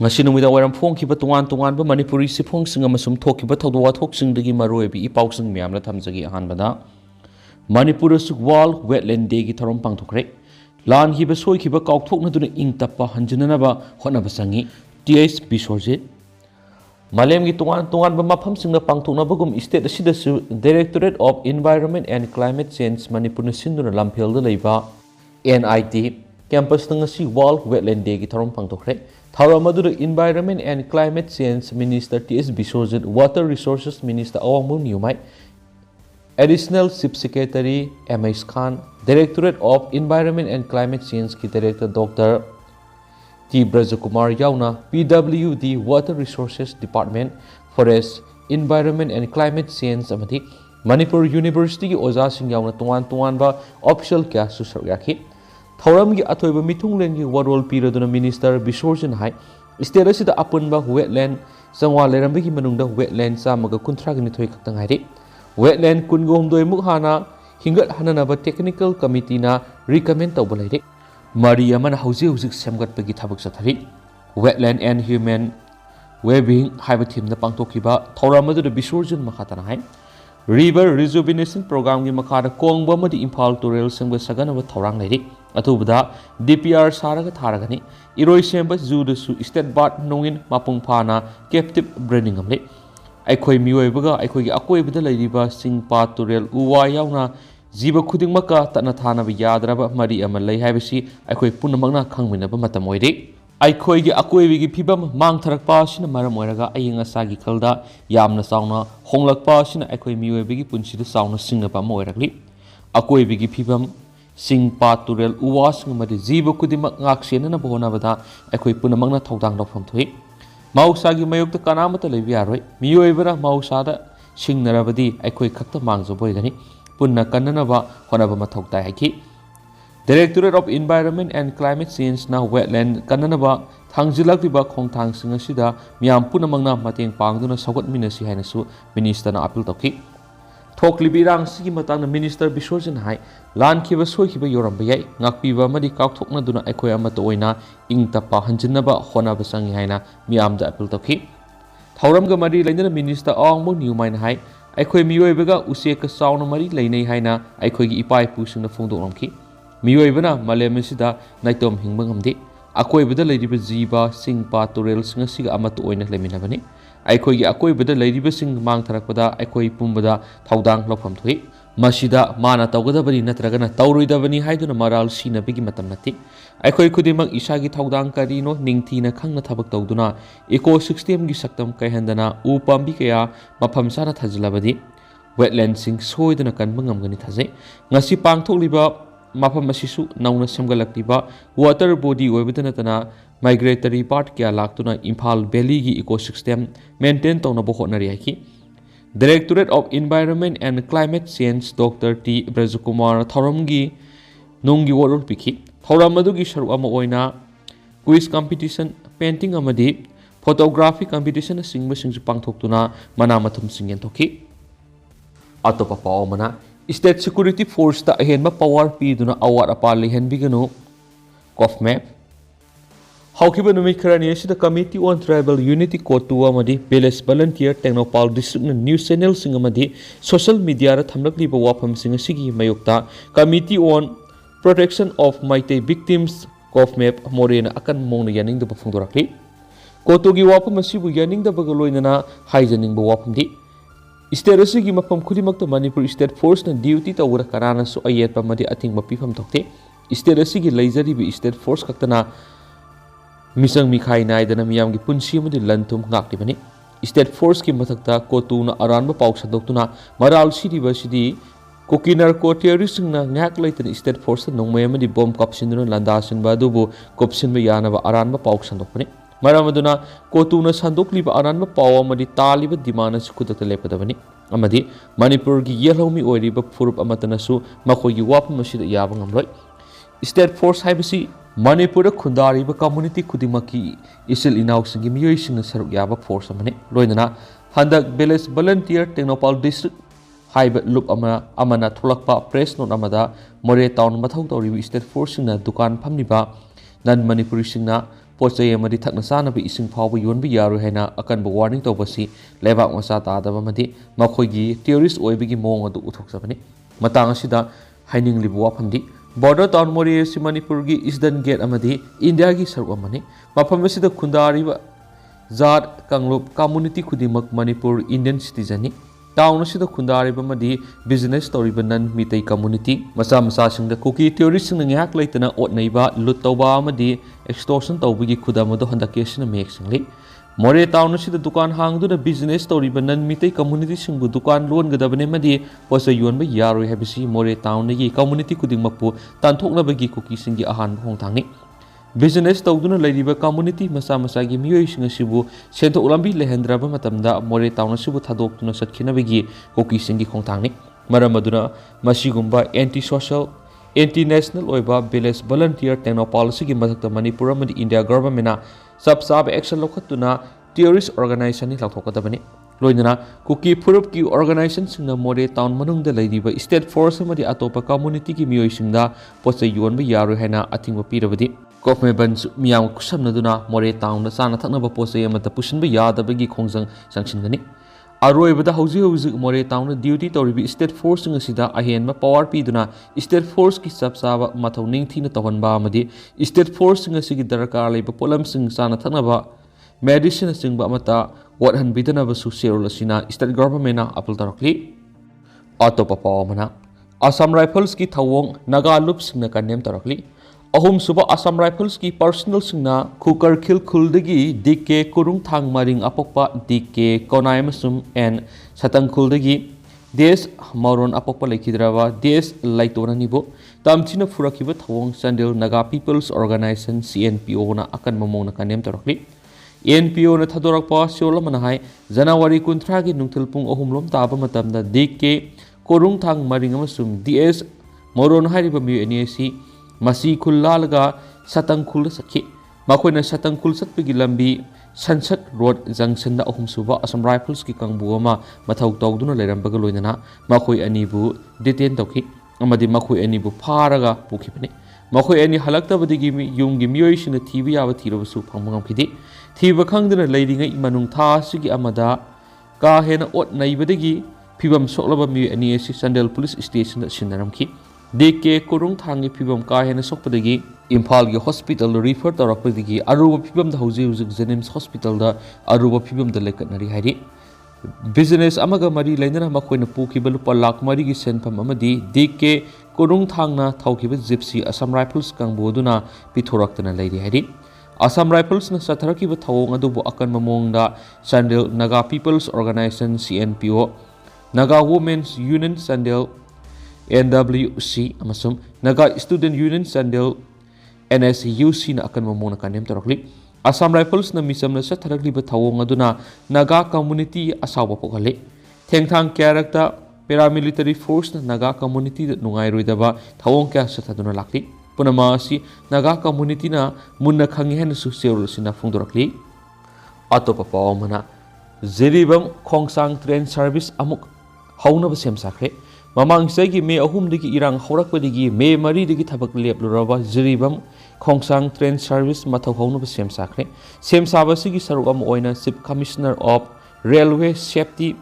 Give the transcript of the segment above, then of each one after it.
ngasi numida waram phongkhiba tungan ba manipuri siphongsinga masum thokhiba thawdo wathoksingdagi maroibi ipausing miyamla thamjagi ahanbada manipura su world wetland day gi thorom pangthokre lan hiba soikhiba kaukthokna duna ingtappa hanjinanaba honaba sangi ts bisorje malem gi tungan ba mafamsingna pangthoknabagum state asida su directorate of environment and climate change manipur sinduna lamphel da leiba nit campus ngasi world wetland day gi thorom pangthokre Tharamadu Environment and Climate Change Minister T.S. Bisorjan, Water Resources Minister Awangmu Nyumai, Additional Chief Secretary M.S. Khan, Directorate of Environment and Climate Change ki Director Dr. T. Brajakumar Yauna, PWD Water Resources Department, Forest, Environment and Climate Change Amati, Manipur University ki Oza Singh Yauna tuan ba official kya susar yaki. Thauram gi athoiba mitunglen gi warol piraduna minister Bisorjan hai state asida apunba wetland sangwa lerambi gi manungda wetland samaga kunthra gi thoi kaktang hairi wetland kungom doi mukhana hingat hananaba technical committee na recommend tawba leire mari amana hauji semgat pagi thabak sathari wetland and human well-being haiba thim na pangtokhiba thauram adu Bisorjan makhatana hai river rejuvenation program gi makhada kongba madi imphal tural sangba saganaba thaurang leire atubada DPR saraga tharagani iroi semba judu su state bat nongin mapung phana captive breeding amle aikhoi miyoibaga aikhoi gi akoibada leiriba singpa turel uwa yauna jiba khuding maka tana thana ba yadraba mari ama lei haibasi aikhoi punamagna khangminaba matam oire aikhoi gi akoibi gi phibam mang tharakpa sina maram oiraga ayinga sagi khalda yamna sauna honglakpa sina aikhoi miyoibi gi punsida sauna singna pa moiragli akoibi gi phibam Singpa turel uwas ngamadi jiba kudimak ngaksena na bohona bada aikhoi punamangna thodang lofam thui mausa gi mayokta kanamata lebi aroi miyoibara mausa da singnarabadi aikhoi khakta mangjo boigani punna kannana ba honaba mathok tai haki Directorate of Environment and Climate Change na wetland kannana ba thangjilak ba khongthang singa sida miyam punamangna mateng pangduna sagot minasi haina su minister na appeal tokhi Thoklibi rang sigi matang na minister Bisorjan hai lan khiba soi khiba yoram bayai ngakpiba madi kakthokna duna aikhoi amata oina ingtapa hanjinaba hona basangi haina miamda appeal tokhi thauram ga mari lainana minister awangmo newmain hai aikhoi miyoibaga useka sauna mari leinai haina aikhoi gi ipai pusingna phongdokramki miyoibana malem sida naitom hingba ngamde akoibada leiriba jiba singpa turel singa siga amata oina leminabani aikhoi gi akoibada leiriba sing mang tharakpada aikhoi pumbada thaudang lofam thui masida mana tawgadabani natragana tawroidabani haiduna maral sinabigi matam nati aikhoi khudimak isagi thaudang karino ningthina khangna thabak tawduna ecosystem gi saktam kaihandana u pambi kaya mafam sana thajlabadi wetland sing soidana kanba ngamgani thajai ngasi pangthokliba mafam asisu nauna semgalakliba water body oibadana tana migratory part kya laktuna Imphal Valley gi ecosystem maintain tawna bo honari haki Directorate of Environment and Climate Change Dr. T. Brajakumar Thoram gi nonggi warol pikhi thoram adu gi sharu ama oina quiz competition painting amadi photography competition singba singju pangthoktuna mana mathum singen thokhi atopa pawmana State Security Force ta ahenba power pi duna awar apal lehan bigano kofmap Haukiba numit kharani asida Committee on Tribal Unity Code 2 amadi Village Volunteer Technopal District News Channel sing amadi social media ra thamlakliba wafam sing asigi mayokta Committee on Protection of Maitei Victims Kofmap Morena akan mongna yaning da phongdorakli Kotogi wafam asibu yaning da bagaloinana haijaning ba wafam di State asigi mapam khudimakta Manipur State Force na duty tawra karana so ayet pamadi ating mapifam thokte State asigi laizari bi State Force kaktana Misang Mikhai Naidana Miyamgi Punsi Mudi Lantum Ngakibani State Force ki mathakta Kotuna Aranba Pauk Sandoktuna Maral City Basidi Kokinar Ko terrorist na ngak laitan State Force nongmayamadi bomb kapsinduna landasin badubu kopsin bayanaba Aranba Pauk Sandokpani Maramaduna Kotuna Sandokliba Aranba Pawamadi Taliba Dimana Sukudata Lepadabani Amadi Manipur gi Yelhomi Oiriba Furup Amatanasu Makoyi Wapam Mashida Yabangamloi State Force Haibasi Manipur Kundariba community Kudimaki Isil Inausing Miyosing Saruk Yaba Force Amane Loinana Handak Village Volunteer Technopal District Haiba Loop Amana Tulakpa Press Note Amada More Town Mathau Tori State Force na Dukan Pamniba Nan Manipuri Singna पोचै अमदि थक्ना चानब इसिंग फावब योनब यारोय हाइना अकनब वार्निंग तौबसी लेबाक मचा तादब अमदि मखोयगी टेररिस्ट ओइबगी मोंग अदु उथोकसबनि मतंग असिदा हाइनिंगलिब वाफमदि बॉर्डर टाउन मोरे असि मणिपुर की ईस्टर्न गेट अमदि इंडिया की सरुक अमनि मफम असिदा खुंदारिब जात कांगलुप कम्युनिटी खुदिमक मणिपुर इंडियन सिटीजन टाउन असिदा खुंदारिब अमदि बिजनेस तौरिब नन मितै कम्युनिटी मसा मसा सिंगदा कुकी टेररिस्ट सिंग ngak leitana otnaiba lut tawba amadi extortion tawbigi khudamado handakesina mek singli मोरे टाउन असिदा दुकान हांगदुना बिजनेस तौरिब नन मितै कम्युनिटी सिंगबु दुकान लोन गदबने मदि पोसा योनब यारोय हाबिसि मोरे टाउन की community खुदिंगमकपु तानथोकनबगी cookie सिंगी Ahaan होंथांगनि business तौदुना लैरिबा community मसा मसागी मियोय सिंग सिबु सेंथोक लंबी लेहंद्रबा मतमदा मोरे टाउन सिबु थादोक्तुना सटखिनबगी कुकी सिंगी खोंथांगनि मरम अदुना मसिगुंबा एंटी सोशल एंटी नेशनल ओइबा विलेज वॉलंटियर टेक्नो पॉलिसी की मधक्ता मणिपुर अमदि इंडिया गवर्नमेंट सब साब एक्शन लौखतुना टेररिस्ट ऑर्गेनाइजेशन नि लाथोकदबनि लोइनना कुकी फुरुप की ऑर्गेनाइजेशन सिंगना मोरे टाउन मनुंगदा लैरिबा स्टेट फोर्स अमदि अतोपा कम्युनिटी की मियोय सिंगदा पोचै योनब यारोय हाइना अथिंग पीरबदि कोफमेबन मियाम खुसमनदुना मोरे टाउन चाना थक्नबा पोचै अमता पुसिनब यादबगी खोंजंग संगसिनगनि अरोइबदा हौजी हौजी मोरे टाउन ड्यूटी तौरिबि स्टेट फोर्स सिंगसिदा अहेनबा पावर पीदुना स्टेट फोर्स की सबसाबा मथौ निंगथीना तौहनबा अमदि स्टेट फोर्स सिंगसिगी दरकार लैबा पोलम सिंग चाना थक्नबा मेडिसिन सिंगबा अमता वटहनबिदनबसु सेरोल असिना स्टेट गवर्नमेंट अपील तौरक्ली अतोपा पावमना असम राइफल्स की थवोंग नागा लुप सिंगना कन्नेम तौरक्ली अहुम सुबह असम राइफल्स की पर्सनल सिंगना खुकरखिल खुलदगी डीके कुरुंग थांग मरिंग अपोकपा डीके कोनायमसुम एन सतंगखुलदगी देश मौरोन अपोकपा लेखिद्रवा देश लाइतोननिबो तमथिना फुरखिबा थवोंग Chandel Naga peoples organisation CNPO ना अकन ममोंग कनेम तौरक्ली NPO ना थदोरकपा सियोलमना हाय जनवरी 13 की नुंगथल पुंग अहुमलोम ताबा मतमदा डीके कुरुंग थांग मरिंग अमसुम DS मौरोन हारिबा मियो एनिएसी मसी खुल्लालगा सतंगखुल सखी मखोइना सतंगखुल सत्पगी लंबी संसद रोड जंक्शन अहुम सुबा असम राइफल्स की कंबु अमा मथौ तौदुना लेरंबगा लोइना मखोइ अनिबु डिटेन तौखि अमदि मखोइ अनिबु फारगा पुखिबने मखोइ अनि हलक्तबदिगी युमगी मियोइसिना थीबि याबा थीरबसु फंगमंगखिदि थीबा खंगदना लैरिङै मनुंग थासिगी अमदा का हेना ओट नैबदगी फिबम सोक्लबा मियो अनि एसी संडेल पुलिस स्टेशन सिनरमखि DK कुरुंग थांगी फिबम का हेना सोकपदगी इम्फाल की हॉस्पिटल रिफर तौरपदगी अरुब फिबम द हौजी हौजी जेनिम्स हॉस्पिटल द अरुब फिबम द लेकनरी हाइरि बिजनेस अमगा मरी लेनना मखोइना पुखिबा लुपा लाख मरी की सेनफम अमदि DK कुरुंग थांगना थौखिबा जिप्सी असम राइफल्स कांगबोदुना पिथोरक्तना लैरि हाइरि असम राइफल्स न सथरखिबा थवोंग अदुबु अकन ममोंगदा Chandel Naga peoples organisation CNPO Naga womens union Chandel NWC अमसुम Naga student union Chandel NSUC ना अकन ममोंग कनेम तौरक्ली असम राइफल्स न मिसमना सथरखिबा थवोंग अदुना नागा कम्युनिटी असावबा पोखले थेंगथांग क्यारक्ता पैरामिलिटरी फोर्स न नागा कम्युनिटी नुंगाइरोइदबा थवोंग क्या सथदुना लाक्ली पुनमा असि नागा कम्युनिटी ना मुन्ना खंगे हेन सुसेरोलसिना फुंदोरक्ली अतोपा पावमना जेरिबम खोंगसांग ट्रेन सर्विस अमुक हौनब सेम साखरे ममांग सैगी मे अहुमदगी इरांग हौरकपदगी मे मरीदगी थबक लेपलुरबा जेरिबम खोंगसांग ट्रेन सर्विस मथौ हौनब सेम साखरे सेम साबसिगी सरुक अम ओइना chief commissioner of railway safety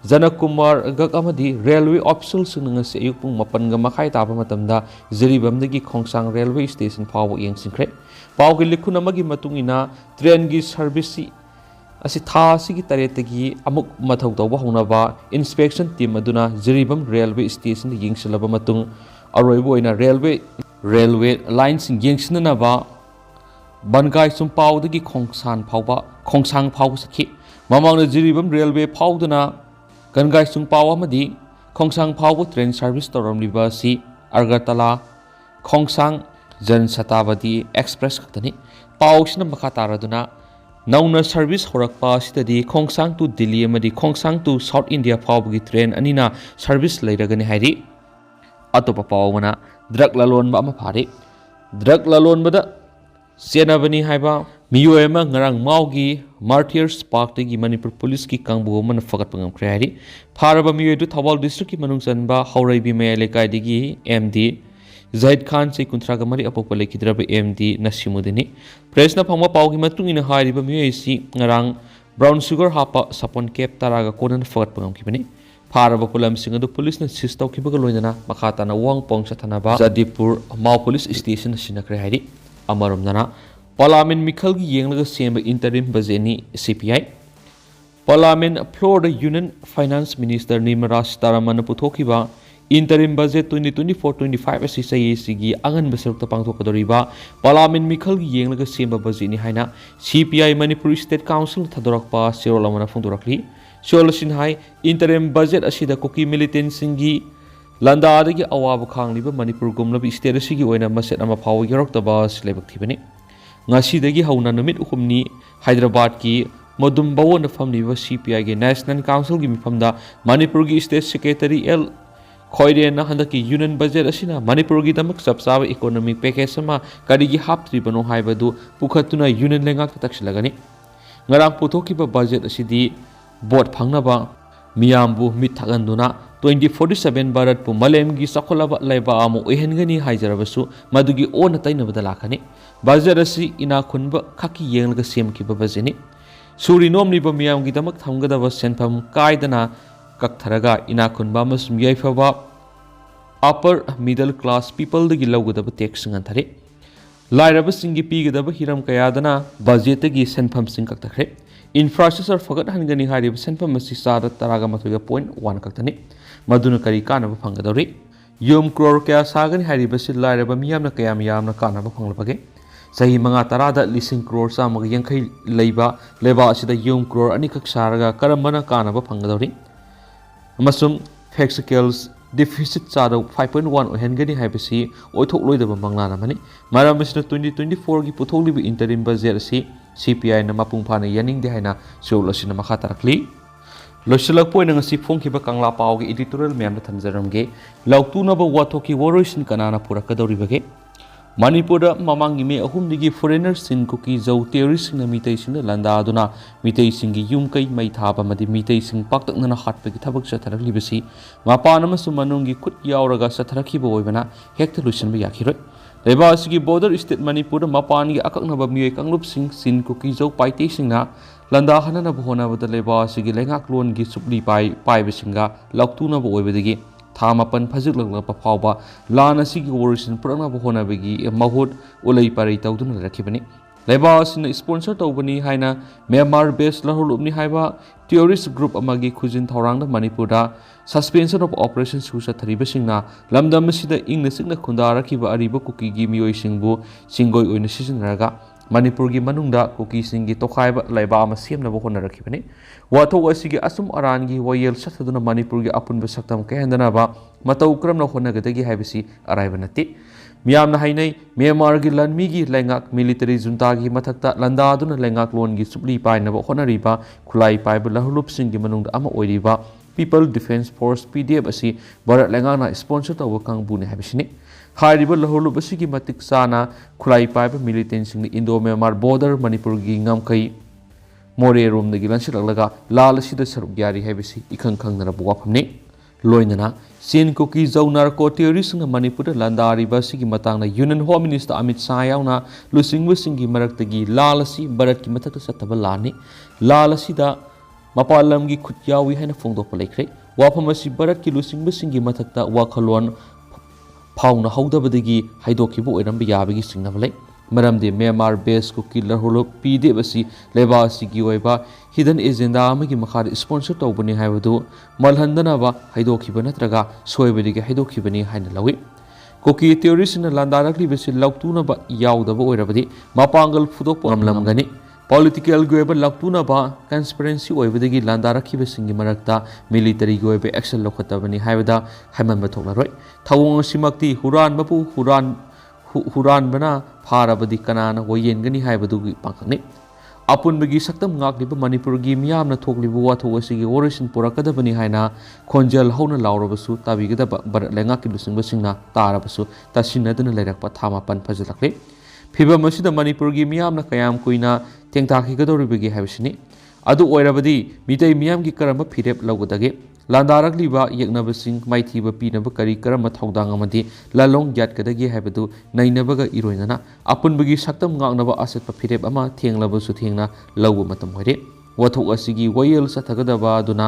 Janak Kumar गकमदी रेलवे ऑफिसर सिंगसे अयुक पुंग 8 मखाई ताबा मतमदा जेरिबमदगी खोंगसांग रेलवे स्टेशन फाव यंगसिंखरे पावगे लिखुन अमगी मतुंगिना ट्रेन की सर्विस असि थासिगी तरेतगी अमुक मथौ तौबा होनबा इंस्पेक्शन टीम अदुना जेरिबम रेलवे स्टेशन यंगसलबा मतुंग अरोइबो ओइना रेलवे लाइन्स यंगसननबा बनगाई सुम पावदगी खोंगसांग फाव सखि ममांगना जेरिबम रेलवे फावदना गनगाई सुम पाव अमदी खोंगसांग फाव ट्रेन सर्विस तौरमलिबा असि अगरतला खोंगसांग जन शताब्दी एक्सप्रेस खतनी पावसिना मखा तारदुना नौना सर्विस होरकपा सिददी खोंगसांग टू दिल्ली अमदी खोंगसांग टू साउथ इंडिया फावगी ट्रेन अनिना सर्विस लैरगने हाइरि अतोपा पावना ड्रग ललोनबा अमा फारे ड्रग ललोनबदा सेनाबनी हाइबा मियोय अमा ngarang माउगी मार्टियर्स पार्क तगी मणिपुर पुलिस की कांगबु मन फगत पंगमख्रे हाइरि फारबा मियोय दु थवाल डिस्ट्रिक्ट की मनुंग चनबा हौराइबी मया लेकाइदगी MD Zahid Khan se kuntraga mari apopa lekidraba MD Nasimudini Presna phangma pawgi matungina hairiba miyoisi ngarang brown sugar hapa sapon cap taraga konan fagat pangamkibani Faraba pulam singadu police na sis tawkibaga loinana makata na wang pong sa Tanaba Zadipur Mau Police Station sinakre hairi amarom nana Parliament Mikhalgi yenglaga semba interim bazeni CPI Parliament floor the Union Finance Minister Nirmala Sitharaman puthokiba interim budget 2024-25 asi sayesigi angan basarukta pangthokadoriba Parliament Mikhalgi yenglaga semba budget ni haina CPI Manipur State Council thadorakpa serolamana phongdorakli Solution hai interim budget asida koki militant singi landa adagi awab khangliba Manipur gumlabi state asigi oina maset ama phaw yoroktaba silebak thibani ngasi dagi hauna numit ukumni Hyderabad ki modum bawon famliba CPI ge National Council gi mifamda Manipur gi state secretary L Khoire na handaki union budget asina Manipur gi damak sabsaba economic package sama karigi haptribano haibadu pukhatuna union lengak taksilagani ngarang puthokiba budget asidi Board Pangnaba Miambu Mithaganduna 2047 Bharat pu Malemgi Sakolaba Laiba Amu Ehengani Haijarabasu Madugi O Natainabada Lakani Bajarasi Ina Kunba Kaki Yenga Semki Babazini Suri Nomni Bamiamgi Damak Tangadava Senpam Kaidana Kaktaraga Ina Kunba Masum Yaifaba Upper Middle Class People the Gilawudaba Texing Antari Lairaba Singi Pigadaba Hiram Kayadana Bajetagi Senpam Sinkaktakre Infrastructure forgot Hangani Hari Senpam Masisada Taraga Matuga point 1 Kaktani Maduna Karikana Pangadori Yum Kror Kaya Sagan Hari Basil Lairaba Miamna Kayam Kana Panglapage Sahi Manga Tarada Lising Kror Samag Yankai Leba Sida Yum Kror Anikak Saraga Karamana Kana Pangadori Masum Fexicals Deficit Sada 5.1 Hengani Habisi Otok Loida Banglana Mani Maramis 2024 Gi Putoli interim budget si CPI na mapungpana yaning dehaina solution na makatarakli Losilak po nga si Fongkiba Kangla Pao gi editorial miyam na tanzaramge Loutunaba Wathok ki Waroisin kanana Purakadaoribage Manipura mamangi me ahumdigi foreigners sin kuki zau terrorist na mitay sing na landa aduna mitay singi yung kay may thaba madi mitay sing paktak na nakatpagi tabag sa taraklibasi mapana masumanungi kut yauraga sa tarakiba oibana hekta lusin bayakirot Leba asigi border state Manipur mapan gi akak na bamiyoy kanglup sing sin kuki zau paite sing na landa hana na buhona bada leba asigi lengak lon gi supli pai bisinga Loutunaba oibadigi Thamapan Phajik Lagla Pawba Lana Sigi Waroisin Purakna Bohona Begi Mahut Ulay Pari Taudun Rakibani Leba Sin sponsor Taubani Haina Myanmar based Lahulubni Haiba terrorist group Amagi Kujin Taurang Manipura suspension of operations Susa Taribasingna Lamda Masida Ing Signa Kundara Kiba Ariba Kuki Gimio Singbu Singoi Uin Season Raga Manipur gi manungda kuki singi tokhaiba laiba ama semna bo hona rakibani Wathok asigi asum arangi wayel sathaduna Manipur gi apun besaktam kahendana ba matau kramna hona gadagi haibisi araiba nati miyamna hainai Myanmar gi lanmi gi lengak military junta gi mathakta landa aduna lengak lon gi supli paina bo hona riba khulai paiba lahulup singi manungda ama oiriba People Defense Force PDF asi Bharat lengana sponsor tawa kangbu ne haibisini Hariba lahulu basigi matik sana khulai paiba militant sing Indo-Myanmar border Manipur gi ngamkai more room dagi lansilaglaga lal sida saruk yari haibisi ikhang khangnara buwaphamni loinana sin kuki zau narco terrorist nga Manipur landari basigi matangna Union Home Minister Amit Shah yauna lusingbu singi maraktagi lalasi Bharat ki mathakta sataba lani lalasida mapalam gi khutyawi haina phongdokpa laikre waphamasi Bharat ki lusingbu singi mathakta wakhalon Pauna Haudabadigi Haidokibu Eram Yabigi Singnavale Madam de Myanmar base ko killer holo PD basi leba sigi oiba hidden agenda amagi makhar sponsor tawbani haibadu malhandana ba haidokiba natraga soibadigi haidokibani haina lawi koki terrorist na landarakli basi Loutunaba yaudaba oirabadi mapangal fudok pamlamgani political goeba Loutunaba transparency oibadigi landarakhiba singi marakta military goeba action lokhatabani haibada haiman bathoklaroi thawong simakti huran bapu huran bana Parabadi kanana woyengani haibadu pangkani apun bagi saktam ngakliba Manipur gi miyamna thoklibu Wathok asigi Waroisin purakadabani haina khonjal hauna laurabasu tabigada lengaki lusingba singna tarabasu tasinaduna leirakpa thamapan phajalakle phibam asida Manipur gi miyamna kayam kuina tengthaki gadoribagi haibisini adu oirabadi mitai miyam gi karamba phirep lawgadage ꯂꯥꯟꯗꯥꯔꯛꯂꯤꯕ ꯌꯦꯛꯅꯕꯁꯤꯡ ꯃꯥꯏꯊꯤꯕ ꯄꯤꯅꯕ ꯀꯔꯤ ꯀꯔꯝꯕ ꯊꯧꯗꯥꯡ ꯑꯃꯗꯤ ꯂꯥꯂꯣꯡ ꯌꯥꯠꯀꯗꯒꯦ ꯍꯥꯏꯕꯗꯨ ꯅꯩꯅꯕꯒ ꯏꯔꯣꯏꯅꯅ ꯑꯄꯨꯟꯕꯒꯤ ꯁꯛꯇꯝ ꯉꯥꯛꯅꯕ ꯑꯆꯦꯠꯄ ꯐꯤꯔꯦꯞ ꯑꯃ ꯊꯦꯡꯂꯕꯁꯨ ꯊꯦꯡꯅ ꯂꯧꯕ ꯃꯇꯝ ꯑꯣꯏꯔꯦ꯫ ꯋꯥꯊꯣꯛ ꯑꯁꯤꯒꯤ ꯋꯥꯌꯦꯜ ꯆꯠꯊꯒꯗꯕ ꯑꯗꯨꯅ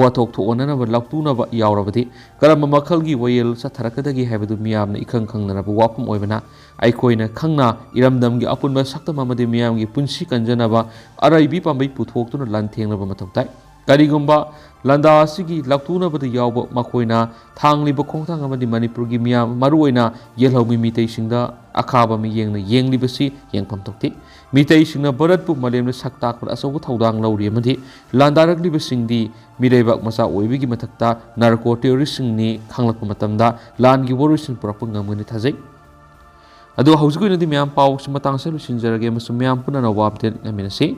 ꯋꯥꯊꯣꯛ ꯊꯣꯛꯑꯣꯟꯅꯅꯕ ꯂꯥꯎꯇꯨꯅꯕ ꯌꯥꯎꯔꯕꯗꯤ ꯀꯔꯝꯕ ꯃꯈꯜꯒꯤ ꯋꯥꯌꯦꯜ ꯆꯠꯊꯔꯛꯀꯗꯒꯦ ꯍꯥꯏꯕꯗꯨ ꯃꯤꯌꯥꯝꯅ ꯏꯈꯪ ꯈꯪꯅꯔꯕ ꯋꯥꯐꯝ ꯑꯣꯏꯕꯅ ꯑꯩꯈꯣꯏꯅ ꯈꯪꯅ ꯏꯔꯝꯗꯝꯒꯤ ꯑꯄꯨꯟꯕ ꯁꯛꯇꯝ ꯑꯃꯗꯤ ꯃꯤꯌꯥꯝꯒꯤ ꯄꯨꯟꯁꯤ ꯀꯟꯖꯅꯕ ꯑꯔꯩꯕꯤ ꯄꯥꯝꯕꯩ ꯄꯨꯊꯣꯛꯇꯨꯅ ꯂꯥꯟꯊꯦꯡꯅꯕ ꯃꯊꯧ ꯇꯥꯏ꯫ ꯀꯔꯤꯒꯨꯝꯕ ꯂꯥꯟꯗꯥ ꯑꯁꯤꯒꯤ ꯂꯥꯎꯇꯨꯅꯕꯗ ꯌꯥꯎꯕ ꯃꯈꯣꯏꯅ ꯊꯥꯡꯂꯤꯕ ꯈꯣꯡꯊꯥꯡ ꯑꯃꯗꯤ ꯃꯅꯤꯄꯨꯔꯒꯤ ꯃꯤꯌꯥꯝ ꯃꯔꯨꯑꯣꯏꯅ ꯌꯦꯜꯍꯧꯃꯤ ꯃꯤꯇꯩꯁꯤꯡꯗ ꯑꯈꯥꯕ ꯃꯤꯠꯌꯦꯡꯅ ꯌꯦꯡꯂꯤꯕꯁꯤ ꯌꯦꯡꯐꯝ ꯊꯣꯛꯇꯦ꯫ ꯃꯤꯇꯩꯁꯤꯡꯅ ꯚꯥꯔꯠꯄꯨ ꯃꯥꯂꯦꯝꯗ ꯁꯛ ꯇꯥꯛꯄꯗ ꯑꯆꯧꯕ ꯊꯧꯗꯥꯡ ꯂꯧꯔꯤ ꯑꯃꯗꯤ ꯂꯥꯟꯗꯥꯔꯛꯂꯤꯕꯁꯤꯡꯗꯤ ꯃꯤꯔꯩꯕꯥꯛ ꯃꯆꯥ ꯑꯣꯏꯕꯒꯤ ꯃꯊꯛꯇ ꯅꯥꯔꯀꯣ ꯇꯦꯔꯣꯔꯤꯁꯁꯤꯡꯅꯤ ꯈꯪꯂꯛꯄ ꯃꯇꯝꯗ ꯂꯥꯟꯒꯤ ꯋꯥꯔꯣꯏꯁꯤꯟ ꯄꯨꯔꯛꯄ ꯉꯝꯒꯅꯤ ꯊꯥꯖꯩ꯫ ꯑꯗꯣ ꯍꯧꯖꯤꯛꯀꯤ ꯑꯣꯏꯅꯗꯤ ꯃꯌꯥꯝ ꯄꯥꯎꯁꯤ ꯃꯇꯥꯡ ꯑꯁꯤꯗ ꯂꯣꯏꯁꯤꯟꯖꯔꯒꯦ ꯑꯃꯁꯨꯡ ꯃꯌꯥꯝ ꯄꯨꯟꯅ ꯑꯅꯧꯕ ꯑꯞꯗꯦꯠ ꯉꯝꯃꯤꯟꯅꯁꯤ꯫